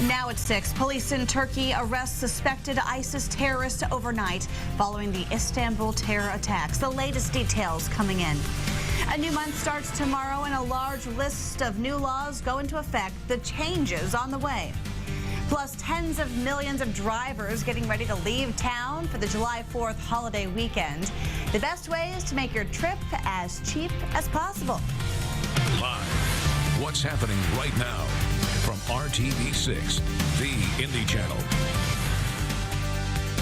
Now at 6, police in Turkey arrest suspected ISIS terrorist overnight following the Istanbul terror attacks. The latest details coming in. A new month starts tomorrow and a large list of new laws go into effect. The changes on the way. Plus tens of millions of drivers getting ready to leave town for the July 4th holiday weekend. The best way is to make your trip as cheap as possible. Live, what's happening right now from RTV6, the Indy Channel.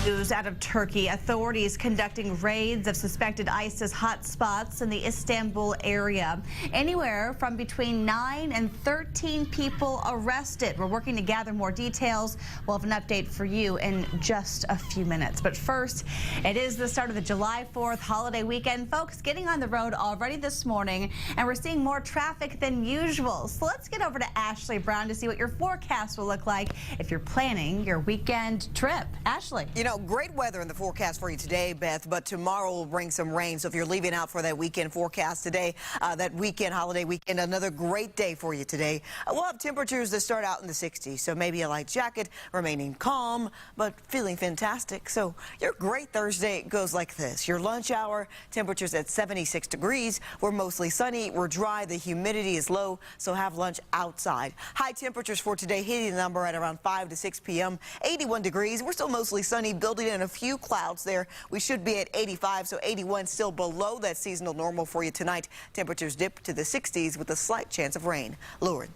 News out of Turkey. Authorities conducting raids of suspected ISIS hotspots in the Istanbul area. Anywhere from between 9 and 13 people arrested. We're working to gather more details. We'll have an update for you in just a few minutes. But first, it is the start of the July 4th holiday weekend. Folks getting on the road already this morning, and we're seeing more traffic than usual. So let's get over to Ashley Brown to see what your forecast will look like if you're planning your weekend trip. Ashley. You know, great weather in the forecast for you today, Beth, but tomorrow will bring some rain. So if you're leaving out for that weekend forecast today, that weekend, holiday weekend, another great day for you today. We'll have temperatures that start out in the 60s, so maybe a light jacket, remaining calm, but feeling fantastic. So your great Thursday goes like this. Your lunch hour, temperatures at 76 degrees. We're mostly sunny, we're dry, the humidity is low, so have lunch outside. High temperatures for today hitting the number at around 5 to 6 p.m. 81 degrees. We're still mostly sunny, building in a few clouds there. We should be at 85, so 81 still below that seasonal normal for you tonight. Temperatures dip to the 60s with a slight chance of rain. Lauren.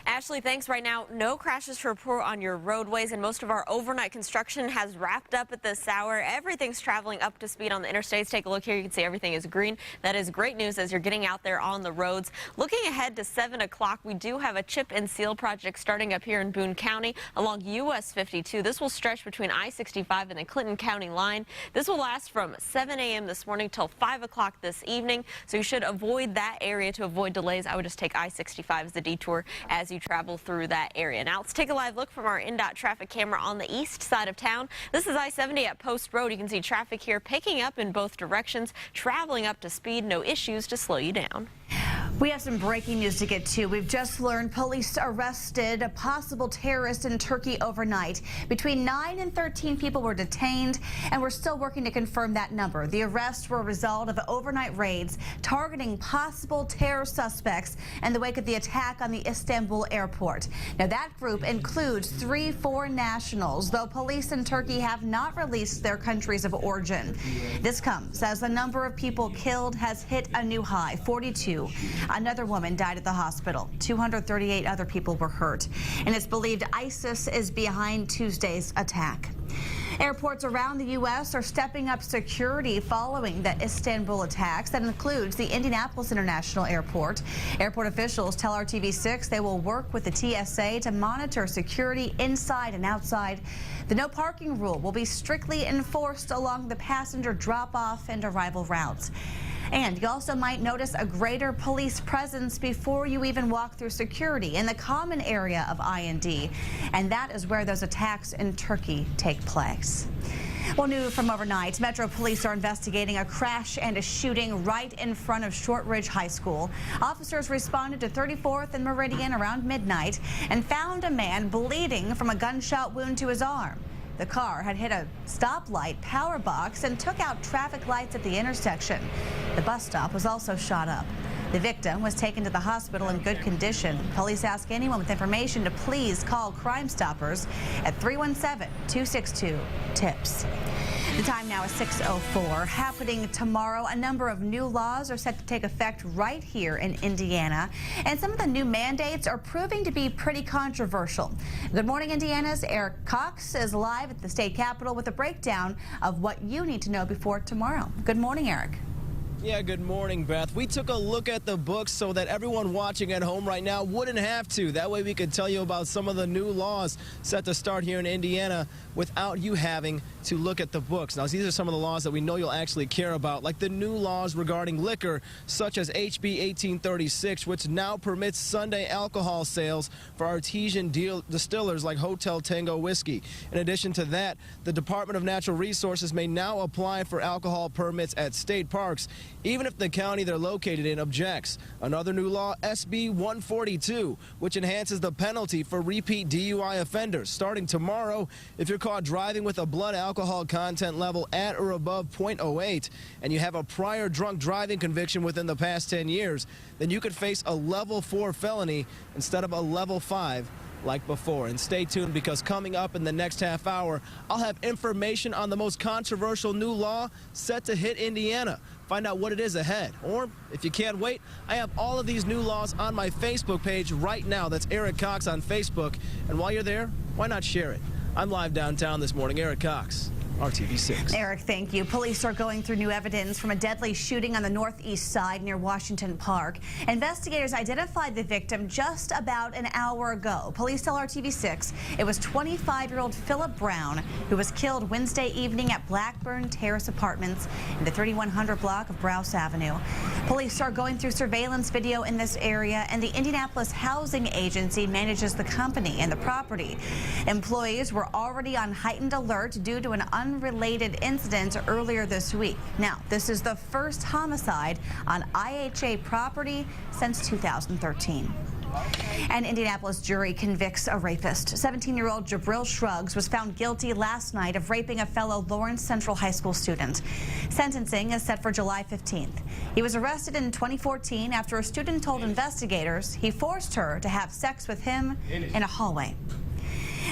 Ashley, thanks. Right now, no crashes to report on your roadways, and most of our overnight construction has wrapped up at this hour. Everything's traveling up to speed on the interstates. Take a look here. You can see everything is green. That is great news as you're getting out there on the roads. Looking ahead to 7 o'clock, we do have a chip and seal project starting up here in Boone County along US 52. This will stretch between I-65 and the Clinton County line. This will last from 7 a.m. this morning till 5 o'clock this evening, so you should avoid that area to avoid delays. I would just take I-65 as the detour as you travel through that area. Now let's take a live look from our INDOT traffic camera on the east side of town. This is I-70 at Post Road. You can see traffic here picking up in both directions, traveling up to speed. No issues to slow you down. We have some breaking news to get to. We've just learned police arrested a possible terrorist in Turkey overnight. Between 9 and 13 people were detained, and we're still working to confirm that number. The arrests were a result of overnight raids targeting possible terror suspects in the wake of the attack on the Istanbul airport. Now, that group includes 3 foreign nationals, though police in Turkey have not released their countries of origin. This comes as the number of people killed has hit a new high, 42. Another woman died at the hospital. 238 other people were hurt. And it's believed ISIS is behind Tuesday's attack. Airports around the U.S. are stepping up security following the Istanbul attacks. That includes the Indianapolis International Airport. Airport officials tell RTV6 they will work with the TSA to monitor security inside and outside. The no parking rule will be strictly enforced along the passenger drop-off and arrival routes. And you also might notice a greater police presence before you even walk through security in the common area of I&D. And that is where those attacks in Turkey take place. Well, new from overnight, Metro Police are investigating a crash and a shooting right in front of Shortridge High School. Officers responded to 34th and Meridian around midnight and found a man bleeding from a gunshot wound to his arm. The car had hit a stoplight power box and took out traffic lights at the intersection. The bus stop was also shot up. The victim was taken to the hospital in good condition. Police ask anyone with information to please call Crime Stoppers at 317-262-TIPS. The time now is 6:04. Happening tomorrow, a number of new laws are set to take effect right here in Indiana. And some of the new mandates are proving to be pretty controversial. Good morning, Indiana's Eric Cox is live at the state capitol with a breakdown of what you need to know before tomorrow. Good morning, Eric. Yeah, good morning, Beth. We took a look at the books so that everyone watching at home right now wouldn't have to. That way we could tell you about some of the new laws set to start here in Indiana without you having to look at the books. Now, these are some of the laws that we know you'll actually care about, like the new laws regarding liquor, such as HB 1836, which now permits Sunday alcohol sales for artesian distillers like Hotel Tango Whiskey. In addition to that, the Department of Natural Resources may now apply for alcohol permits at state parks. even if the county they're located in objects. Another new law, SB 142, which enhances the penalty for repeat DUI offenders. Starting tomorrow, if you're caught driving with a blood alcohol content level at or above 0.08 and you have a prior drunk driving conviction within the past 10 years, then you could face a level 4 felony instead of a level 5 like before. And stay tuned, because coming up in the next half hour, I'll have information on the most controversial new law set to hit Indiana. Find out what it is ahead. Or if you can't wait, I have all of these new laws on my Facebook page right now. That's Eric Cox on Facebook. And while you're there, why not share it? I'm live downtown this morning. Eric Cox, RTV6. Eric, thank you. Police are going through new evidence from a deadly shooting on the northeast side near Washington Park. Investigators identified the victim just about an hour ago. Police tell RTV6 it was 25-year-old Philip Brown, who was killed Wednesday evening at Blackburn Terrace Apartments in the 3100 block of Browse Avenue. Police are going through surveillance video in this area, and the Indianapolis Housing Agency manages the company and the property. Employees were already on heightened alert due to an unrelated incident earlier this week. Now, this is the first homicide on IHA property since 2013. An Indianapolis jury convicts a rapist. 17-year-old Jabril Shrugs was found guilty last night of raping a fellow Lawrence Central High School student. Sentencing is set for July 15th. He was arrested in 2014 after a student told investigators he forced her to have sex with him in a hallway.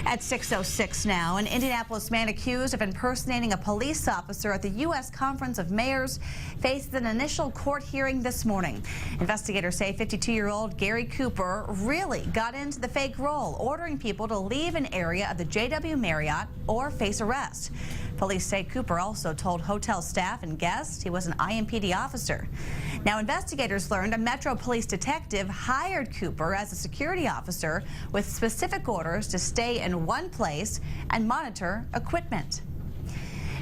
At 6:06 now, an Indianapolis man accused of impersonating a police officer at the U.S. Conference of Mayors faced an initial court hearing this morning. Investigators say 52-year-old Gary Cooper really got into the fake role, ordering people to leave an area of the JW Marriott or face arrest. Police say Cooper also told hotel staff and guests he was an IMPD officer. Now, investigators learned a Metro Police detective hired Cooper as a security officer with specific orders to stay in one place and monitor equipment.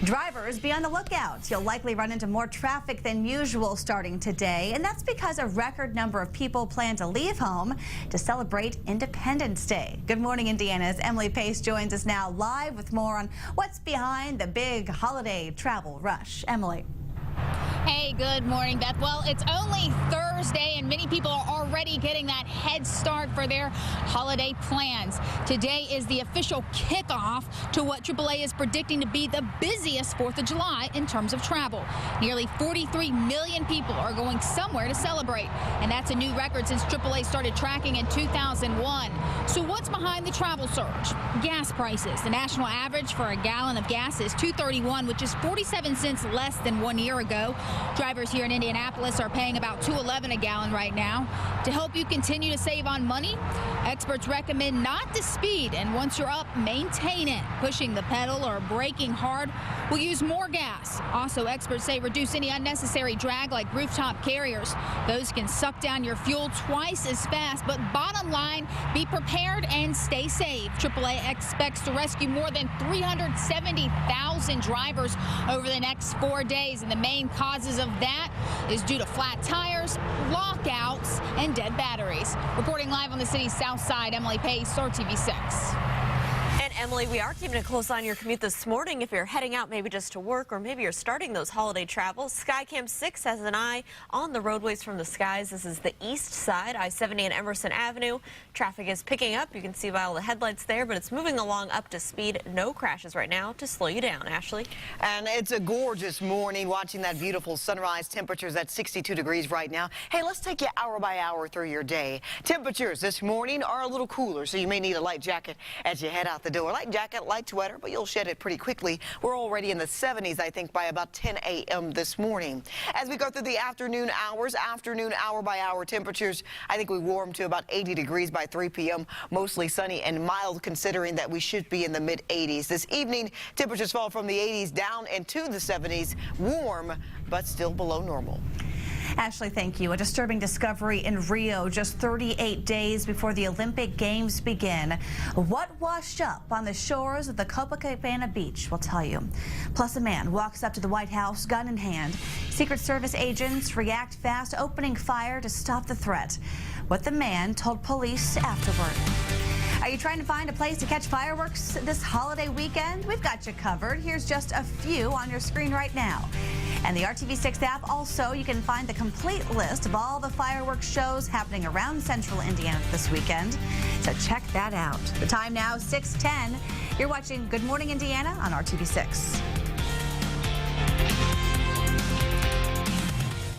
Drivers, be on the lookout. You'll likely run into more traffic than usual starting today, and that's because a record number of people plan to leave home to celebrate Independence Day. Good morning, Indiana's Emily Pace joins us now live with more on what's behind the big holiday travel rush. Emily. Hey, good morning, Beth. Well, it's only Thursday, and many people are already getting that head start for their holiday plans. Today is the official kickoff to what AAA is predicting to be the busiest 4th of July in terms of travel. Nearly 43 million people are going somewhere to celebrate, and that's a new record since AAA started tracking in 2001. So what's behind the travel surge? Gas prices. The national average for a gallon of gas is $2.31, which is 47 cents less than 1 year ago. Drivers here in Indianapolis are paying about $2.11 a gallon right now. To help you continue to save on money, experts recommend not to speed, and once you're up, maintain it. Pushing the pedal or braking hard will use more gas. Also, experts say reduce any unnecessary drag like rooftop carriers. Those can suck down your fuel twice as fast, but bottom line, be prepared and stay safe. AAA expects to rescue more than 370,000 drivers over the next 4 days, and the main causes of that is due to flat tires, lockouts, and dead batteries. Reporting live on the city's south side, Emily Pace, RTV6. And Emily, we are keeping a close eye on your commute this morning. If you're heading out maybe just to work, or maybe you're starting those holiday travels, Skycam 6 has an eye on the roadways from the skies. This is the east side, I-70 and Emerson Avenue. Traffic is picking up. You can see by all the headlights there, but it's moving along up to speed. No crashes right now to slow you down. Ashley? And it's a gorgeous morning, watching that beautiful sunrise. Temperatures at 62 degrees right now. Hey, let's take you hour by hour through your day. Temperatures this morning are a little cooler, so you may need a light jacket as you head out the door. Light jacket, light sweater, but you'll shed it pretty quickly. We're already in the 70s, I think, by about 10 a.m. this morning. As we go through the afternoon hours, hour by hour temperatures, I think we warm to about 80 degrees by 3 p.m. Mostly sunny and mild, considering that we should be in the mid-80s. This evening, temperatures fall from the 80s down into the 70s, warm, but still below normal. Ashley, thank you. A disturbing discovery in Rio just 38 days before the Olympic Games begin. What washed up on the shores of the Copacabana beach? We'll tell you. Plus, a man walks up to the White House, gun in hand. Secret Service agents react fast, opening fire to stop the threat. What the man told police afterward. Are you trying to find a place to catch fireworks this holiday weekend? We've got you covered. Here's just a few on your screen right now. And the RTV6 app also, you can find the complete list of all the fireworks shows happening around central Indiana this weekend. So check that out. The time now, 6:10. You're watching Good Morning Indiana on RTV6.